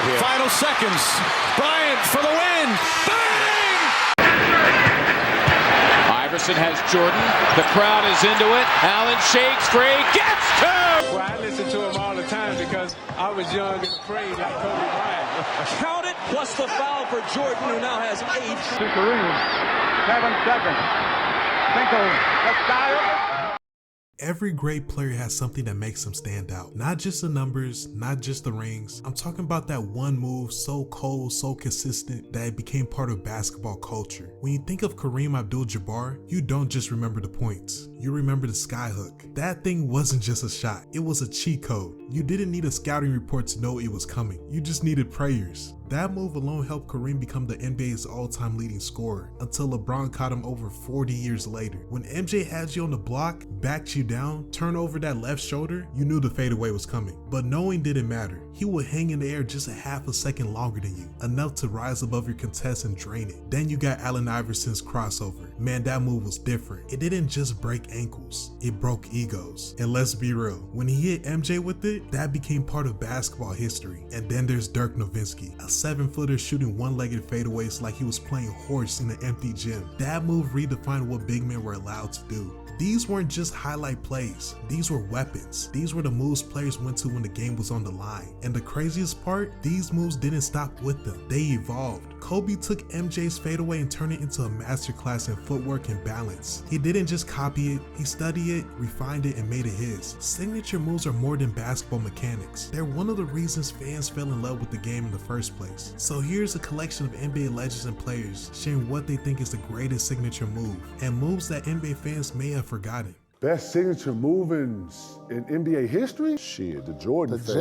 here. Final seconds. Bryant for the win. Bang! Iverson has Jordan. The crowd is into it. Allen shakes free. Gets two! Well, I listen to him all the time because I was young and afraid like Kobe Bryant. Count it, plus the foul for Jordan, who now has 8. To Kareem. 7 seconds. Cinco. Let's dive. Every great player has something that makes them stand out. Not just the numbers, not just the rings. I'm talking about that one move so cold, so consistent that it became part of basketball culture. When you think of Kareem Abdul-Jabbar, you don't just remember the points. You remember the skyhook. That thing wasn't just a shot. It was a cheat code. You didn't need a scouting report to know it was coming. You just needed prayers. That move alone helped Kareem become the NBA's all-time leading scorer until LeBron caught him over 40 years later. When MJ had you on the block, backed you down, turned over that left shoulder, you knew the fadeaway was coming. But knowing didn't matter. He would hang in the air just a half a second longer than you, enough to rise above your contest and drain it. Then you got Allen Iverson's crossover. Man, that move was different. It didn't just break ankles, it broke egos. And let's be real, when he hit MJ with it, that became part of basketball history. And then there's Dirk Nowitzki, a 7-footer shooting one-legged fadeaways like he was playing horse in an empty gym. That move redefined what big men were allowed to do. These weren't just highlight plays, these were weapons. These were the moves players went to when the game was on the line. And the craziest part, these moves didn't stop with them, they evolved. Kobe took MJ's fadeaway and turned it into a masterclass in footwork and balance. He didn't just copy it, he studied it, refined it, and made it his. Signature moves are more than basketball mechanics. They're one of the reasons fans fell in love with the game in the first place. So here's a collection of NBA legends and players sharing what they think is the greatest signature move, and moves that NBA fans may have forgotten. Best signature move in NBA history? Shit, the Jordan fade.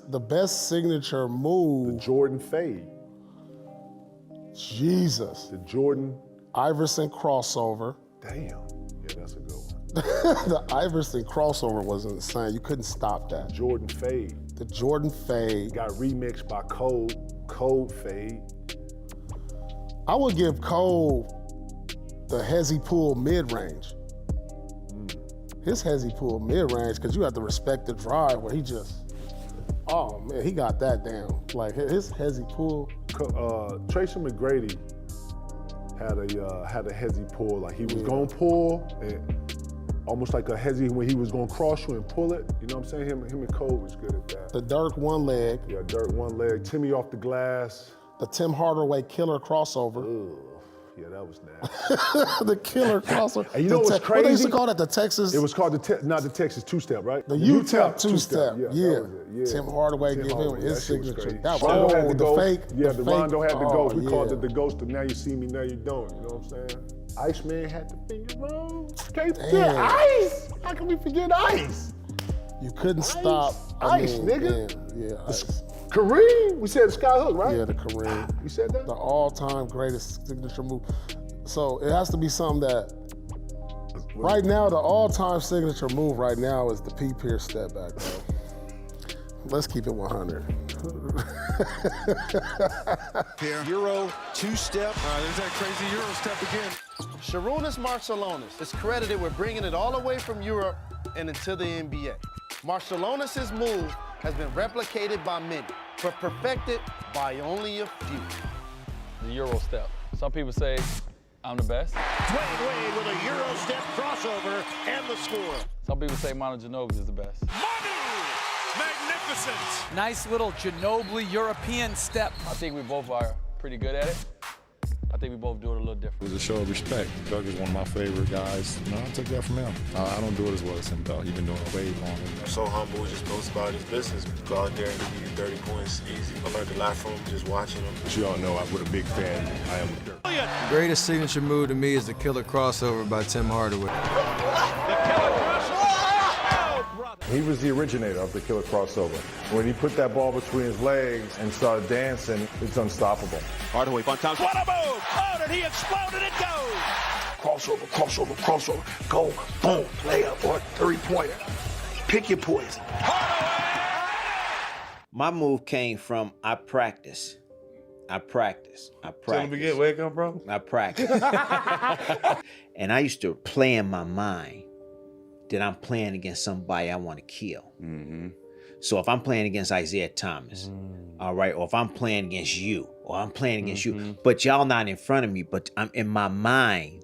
The best signature move. The Jordan fade. Jesus. The Jordan. Iverson crossover. Damn. Yeah, that's a good one. The Iverson crossover was insane. You couldn't stop that. Jordan fade. The Jordan fade. Got remixed by Cole. Cole fade. I would give Cole the hezzy pull mid-range. His hezzy pull mid-range, because you have to respect the drive where he just, oh man, he got that down. Like his hezzy pull. Tracy McGrady had a hezzy pull. Like he was gonna pull, and almost like a hezzy when he was gonna cross you and pull it. You know what I'm saying? Him and Cole was good at that. The Dirk one leg. Yeah, Dirk one leg. Timmy off the glass. The Tim Hardaway killer crossover. Ugh. Yeah, that was nasty. The killer crossover. And you know what's crazy? What they used to call that, the Texas? It was called not the Texas two-step, right? The UTEP two-step. Yeah. Tim Hardaway gave him his signature. That Rondo was had the the ghost. fake. Yeah, the Rondo had the ghost. We called yeah. it the ghost of now you see me, now you don't. You know what I'm saying? Iceman had the finger roll. Can't Damn. forget Ice. How can we forget Ice? You couldn't stop. Ice, nigga. Yeah, Ice. Kareem. We said the skyhook, right? Yeah, the Kareem. You said that? The all-time greatest signature move. So it has to be something that, right now, the all-time signature move right now is the P. Pierce step back, bro. Let's keep it 100. Euro two-step. There's that crazy Euro step again. Sharunas Marciulionis is credited with bringing it all the way from Europe and into the NBA. Marciulionis' move has been replicated by many, but perfected by only a few. The Euro step. Some people say I'm the best. Dwayne Wade with a Euro step crossover and the score. Some people say Manu Ginobili is the best. Manu! Magnificent! Nice little Ginobili European step. I think we both are pretty good at it. I think we both do it a little different. It was a show of respect. Doug is one of my favorite guys. You know, I took that from him. I don't do it as well as him, though. He's been doing it way longer. So humble, just knows about his business. Go out there and give you 30 points easy. I learned a lot from him just watching him. But you all know what a big fan I am of Dirk. The greatest signature move to me is the killer crossover by Tim Hardaway. He was the originator of the killer crossover. When he put that ball between his legs and started dancing, it's unstoppable. Hardaway, fun time. What a move! Oh, and he exploded and goes! Crossover, crossover, crossover. Go, boom, layup or three-pointer. Pick your poison. My move came from I practice. Tell him again, where it come from? I practice. And I used to play in my mind that I'm playing against somebody I want to kill. So if I'm playing against Isaiah Thomas, all right, or if I'm playing against you, or I'm playing against you, but y'all not in front of me, but I'm in my mind,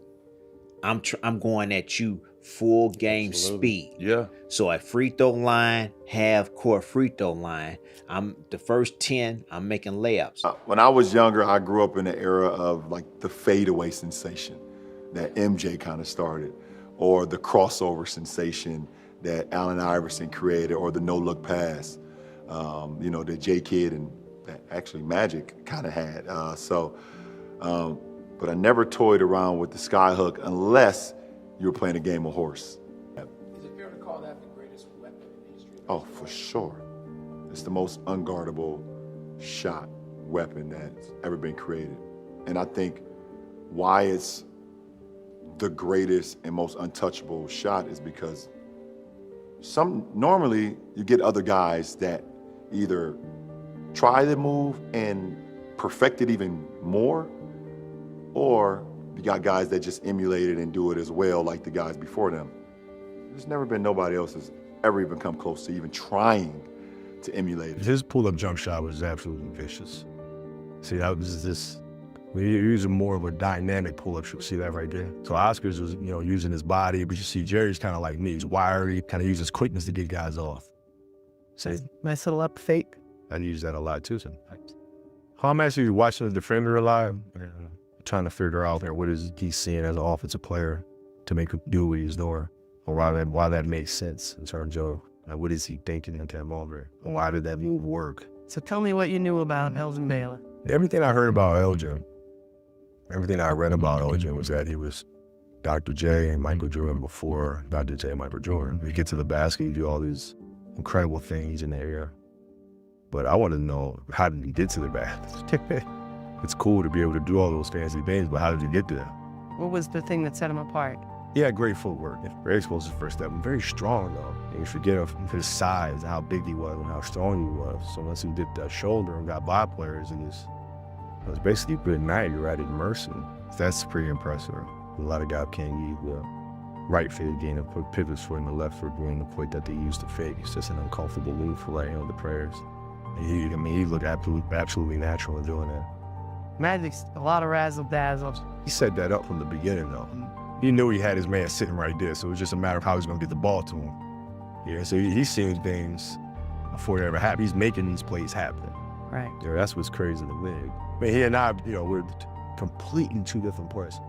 I'm going at you full game speed. Yeah. So at free throw line, half court free throw line, I'm the first 10, I'm making layups. When I was younger, I grew up in the era of like the fadeaway sensation that MJ kind of started, or the crossover sensation that Allen Iverson created, or the no-look pass, you know, that J-Kidd and that actually Magic kind of had. But I never toyed around with the skyhook unless you were playing a game of horse. Is it fair to call that the greatest weapon in the history? Oh, for sure. It's the most unguardable shot weapon that's ever been created. And I think why it's the greatest and most untouchable shot is because normally you get other guys that either try the move and perfect it even more, or you got guys that just emulate it and do it as well like the guys before them. There's never been nobody else that's ever even come close to even trying to emulate it. His pull-up jump shot was absolutely vicious. See, that was this, he used more of a dynamic pull-up shot. See that right there? So Oscar's was, you know, using his body, but you see Jerry's kind of like me. He's wiry, kind of uses quickness to get guys off. So nice little up fake. I use that a lot too sometimes. I'm actually watching the defender a lot, trying to figure out what is he seeing as an offensive player to make him do what he's doing, or why that makes sense in terms of what is he thinking at that moment, and why did that move work. So tell me what you knew about Elgin Baylor. Everything I heard about Elgin, everything I read about Elgin was that he was Dr. J and Michael Jordan before Dr. J and Michael Jordan. You get to the basket, you do all these incredible things in the air. But I want to know, how did he get to the basket? It's cool to be able to do all those fancy things, but how did he get there? What was the thing that set him apart? He had great footwork. Very explosive first step. Very strong, though. And you forget of his size and how big he was and how strong he was. So once he did that shoulder and got by players, it was basically good night. You're right at mercy. That's pretty impressive. A lot of guys can't use the right foot again and put pivots foot and the left foot during the point that they use to fake. It's just an uncomfortable move for the players. He looked absolutely natural in doing that. Magic's a lot of razzle-dazzle. He set that up from the beginning, though. He knew he had his man sitting right there, so it was just a matter of how he's going to get the ball to him. Yeah, so he's seeing things before they ever happen. He's making these plays happen. Right. Yeah, that's what's crazy in the league. I mean, he and I, we're completely two different players.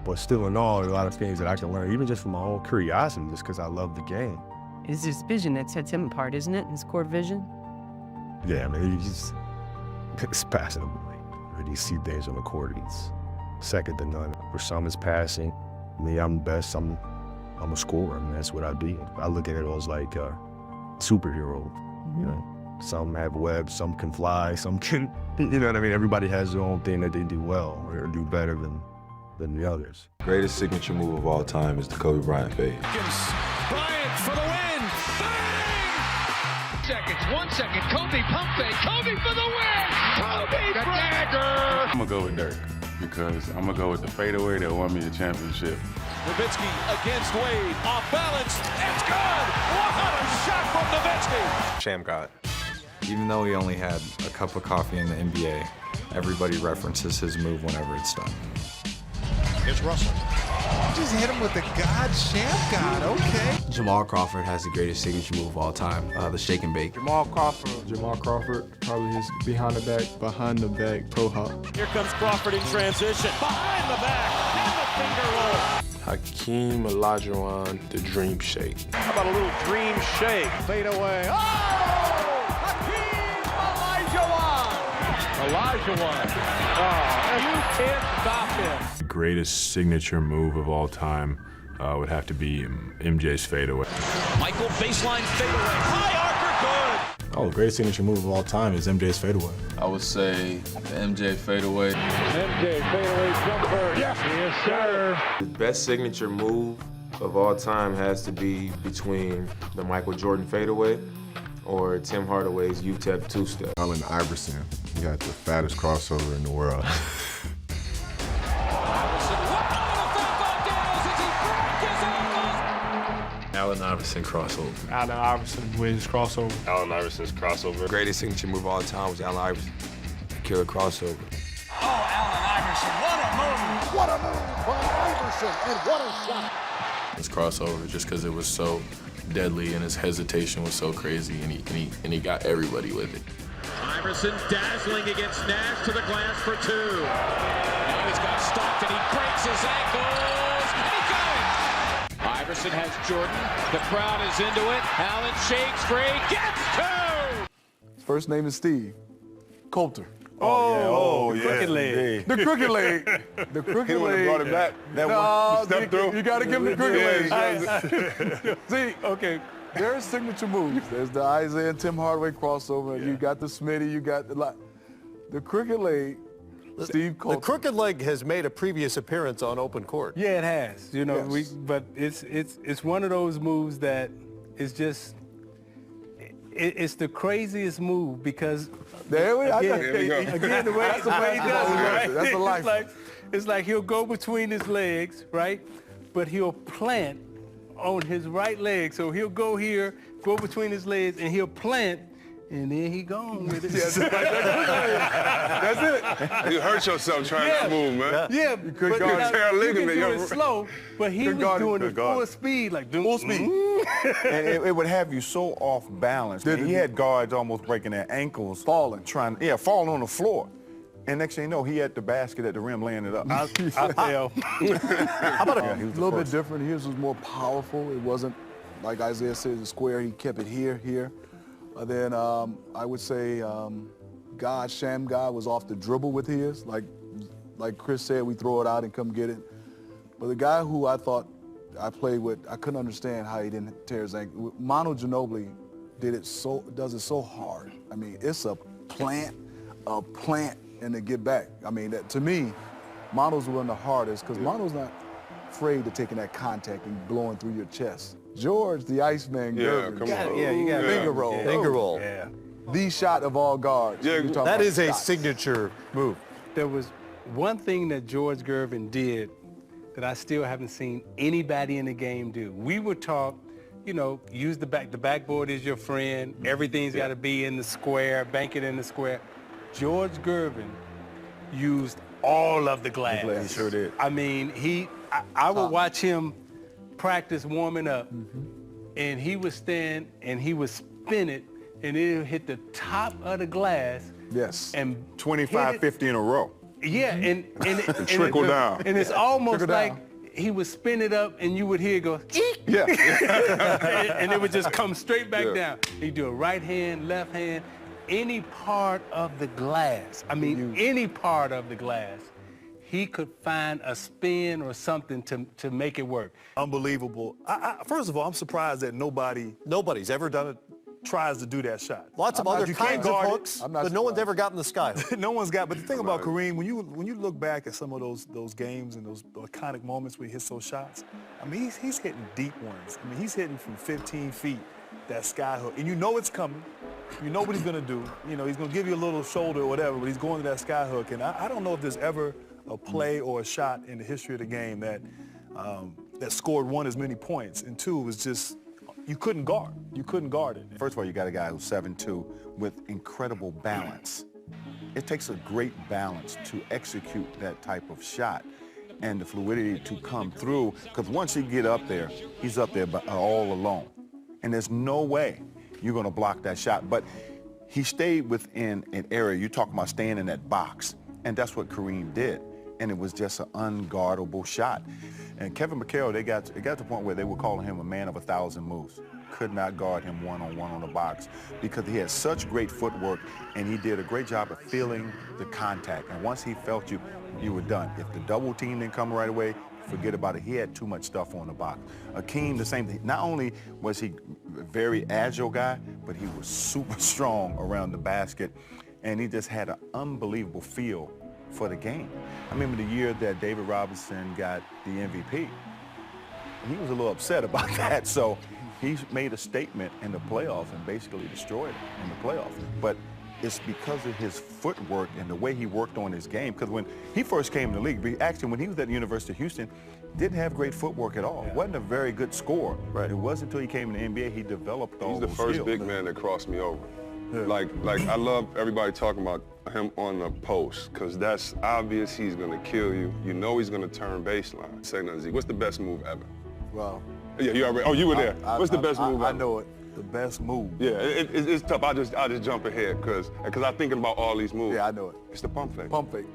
But still in all, a lot of things that I can learn, even just from my own curiosity, just because I love the game. It's his vision that sets him apart, isn't it? His court vision? Yeah, I mean, it's passionate. When you see things on the court, it's second to none. For some, it's passing. Me, I'm the best. I'm a scorer. I mean, that's what I be. I look at it as like a superhero. You know, some have webs, some can fly, some can. You know what I mean? Everybody has their own thing that they do well or do better than the others. Greatest signature move of all time is the Kobe Bryant fade. Bryant for the win. Bang! Seconds, 1 second. Kobe pump fake. Kobe for the win. Kobe Bryant. I'm gonna go with Dirk because I'm gonna go with the fadeaway that won me the championship. Nowitzki against Wade, off balance. It's good. What a shot from Nowitzki. Shamgat. Even though he only had a cup of coffee in the NBA, everybody references his move whenever it's done. It's Russell. Just hit him with the God Shamgat, okay. Jamal Crawford has the greatest signature move of all time, the shake and bake. Jamal Crawford, probably his behind the back toe hop. Here comes Crawford in transition. Behind the back, and the finger roll. Hakeem Olajuwon, the dream shake. How about a little dream shake? Fade away. Oh! Hakeem Olajuwon. Oh, and you can't stop him. The greatest signature move of all time would have to be MJ's fadeaway. Michael baseline fadeaway. High archer, good. Oh, the greatest signature move of all time is MJ's fadeaway. I would say the MJ fadeaway. MJ fadeaway jumper. Yes, sir. The best signature move of all time has to be between the Michael Jordan fadeaway or Tim Hardaway's UTEP two-step. Allen Iverson, he got the fattest crossover in the world. Allen Iverson crossover. Allen Iverson wins crossover. Allen Iverson's crossover. Greatest signature move of all time was Allen Iverson. Killer crossover. Oh, Allen Iverson, what a move! What a move by Iverson, and what a shot! His crossover, just because it was so deadly and his hesitation was so crazy, and he got everybody with it. Iverson dazzling against Nash to the glass for two. Now he's got stopped and he breaks his ankles, and he got it! Iverson has Jordan. The crowd is into it. Allen shakes free, gets two! His first name is Steve Coulter. Oh, yeah. Crooked leg. The crooked leg. The crooked leg. Brought it back. That step through. You got to give him the crooked leg. See, okay, there's signature moves. There's the Isaiah and Tim Hardaway crossover. You got the Smitty. You got the crooked leg. Steve Coulter. The crooked leg has made a previous appearance on open court. Yeah, it has. You know, Yes. but it's one of those moves that is just. It's the craziest move because there we go. Again, the way he does it, right? That's the life. It's like he'll go between his legs, right? But he'll plant on his right leg. So he'll go here, go between his legs, and he'll plant, and then he gone with it. That's it. You hurt yourself trying to move, man. Yeah, you but tear a you ligament. can do it slow, but he was doing it full speed, like full speed. And it would have you so off balance. And he had guards almost breaking their ankles, falling on the floor. And next thing you know, he had the basket at the rim, laying it up. I fell. How about a little bit different? His was more powerful. It wasn't like Isaiah said, the square. He kept it here. Then I would say Sham God was off the dribble with his. Like Chris said, we throw it out and come get it. But the guy who I thought I played with, I couldn't understand how he didn't tear his ankle. Manu Ginobili does it so hard. I mean, it's a plant, and to get back. I mean, to me, Manu's one of the hardest because Manu's not afraid to taking that contact and blowing through your chest. George, the Iceman, Gervin. You got finger roll. Yeah. Finger roll. Yeah. The shot of all guards. Yeah. That is a signature move. There was one thing that George Gervin did that I still haven't seen anybody in the game do. We would talk, use the backboard is your friend. Everything's got to be in the square, bank it in the square. George Gervin used all of the glass. He sure did. I mean, I would watch him practice warming up, and he would stand and he would spin it, and it would hit the top of the glass. Yes. And 25, 50 in a row. Yeah, and trickle down. And it's almost like he would spin it up, and you would hear it go, eek! Yeah. and it would just come straight back down. He'd do a right hand, left hand, any part of the glass. I mean, any part of the glass. He could find a spin or something to make it work. Unbelievable. First of all, I'm surprised that nobody's ever done it. Tries to do that shot. Lots of other kinds of hooks, but no one's ever gotten the sky hook. No one's got. But the thing about Kareem, when you look back at some of those games and those iconic moments where he hits those shots, I mean, he's hitting deep ones. I mean, he's hitting from 15 feet that sky hook, and you know it's coming. You know what he's gonna do. He's gonna give you a little shoulder or whatever, but he's going to that sky hook. And I don't know if there's ever a play or a shot in the history of the game that scored one as many points, and two was just you couldn't guard. You couldn't guard it. First of all, you got a guy who's 7'2" with incredible balance. It takes a great balance to execute that type of shot and the fluidity to come through, because once he get up there, he's up there all alone. And there's no way you're gonna block that shot. But he stayed within an area. You're talking about staying in that box. And that's what Kareem did. And it was just an unguardable shot. And Kevin McHale, it got to the point where they were calling him a man of 1,000 moves. Could not guard him one-on-one on the box because he had such great footwork, and he did a great job of feeling the contact. And once he felt you, you were done. If the double team didn't come right away, forget about it. He had too much stuff on the box. Akeem, the same thing. Not only was he a very agile guy, but he was super strong around the basket, and he just had an unbelievable feel for the game. I remember the year that David Robinson got the MVP. He was a little upset about that, so he made a statement in the playoffs and basically destroyed it in the playoffs. But it's because of his footwork and the way he worked on his game. Because when he first came in the league, actually when he was at the University of Houston, didn't have great footwork at all. Wasn't a very good scorer. Right. It wasn't until he came in the NBA he developed all those skills. He's the first big man that crossed me over. Yeah. Like I love everybody talking about him on the post, because that's obvious he's going to kill you. You know he's going to turn baseline. Say nothing, Zeke. What's the best move ever? Well. Yeah, you already. Oh, you were there. What's the best move ever? I know it. The best move. Yeah, it's tough. I'll just jump ahead because I'm thinking about all these moves. Yeah, I know it. It's the pump fake. Pump fake.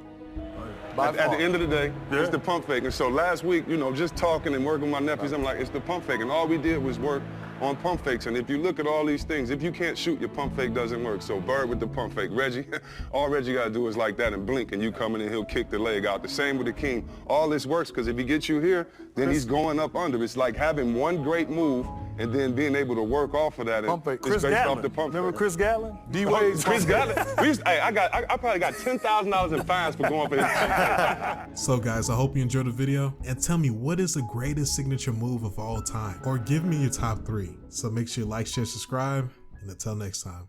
At the end of the day, it's the pump fake. And so last week, you know, just talking and working with my nephews, I'm like, it's the pump fake. And all we did was work on pump fakes. And if you look at all these things, if you can't shoot, your pump fake doesn't work. So Bird with the pump fake. Reggie, all Reggie got to do is like that and blink, and you come in and he'll kick the leg out. The same with the King. All this works because if he gets you here, then he's going up under. It's like having one great move and then being able to work off of that. Pump fake. Chris Gatlin. Remember Chris Gatlin? Chris Gatlin. I probably got $10,000 in fines for going for his. So guys, I hope you enjoyed the video, and tell me, what is the greatest signature move of all time? Or give me your top 3. So make sure you like, share, subscribe, and until next time.